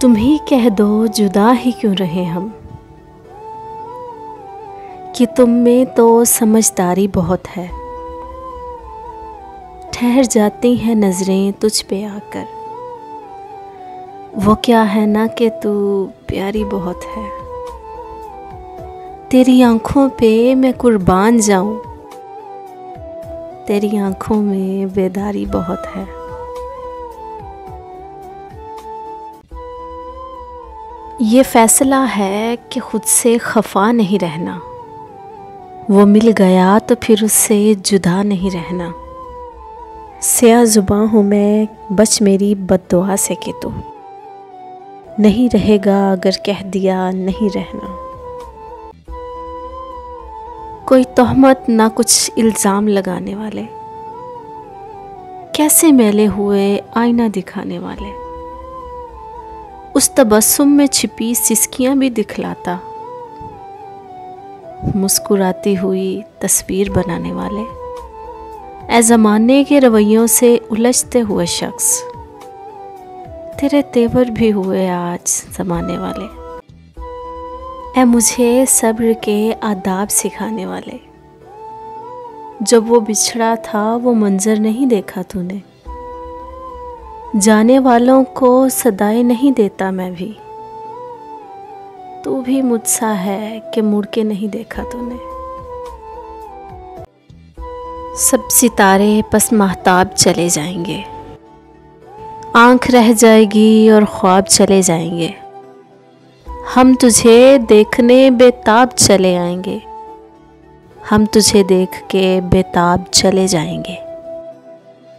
तुम ही कह दो जुदा ही क्यों रहे हम, कि तुम में तो समझदारी बहुत है। ठहर जाती हैं नज़रें तुझ पे आकर, वो क्या है ना कि तू प्यारी बहुत है। तेरी आँखों पे मैं कुर्बान जाऊं, तेरी आँखों में बेदारी बहुत है। ये फ़ैसला है कि ख़ुद से खफा नहीं रहना, वो मिल गया तो फिर उससे जुदा नहीं रहना। स्याह ज़ुबां हूँ मैं, बच मेरी बद्दुआ से कि तू नहीं रहेगा अगर कह दिया नहीं रहना। कोई तोहमत ना कुछ इल्ज़ाम लगाने वाले, कैसे मैले हुए आईना दिखाने वाले। उस तबस्सुम में छिपी सिसकियां भी दिखलाता, मुस्कुराती हुई तस्वीर बनाने वाले। ए ज़माने के रवैयों से उलझते हुए शख्स, तेरे तेवर भी हुए आज ज़माने वाले। ए मुझे सब्र के आदाब सिखाने वाले, जब वो बिछड़ा था वो मंजर नहीं देखा तूने। जाने वालों को सदाएं नहीं देता मैं भी, तू भी मुझसा है कि मुड़ के नहीं देखा तूने। सब सितारे पस महताब चले जाएंगे, आँख रह जाएगी और ख्वाब चले जाएंगे। हम तुझे देखने बेताब चले आएंगे, हम तुझे देख के बेताब चले जाएंगे।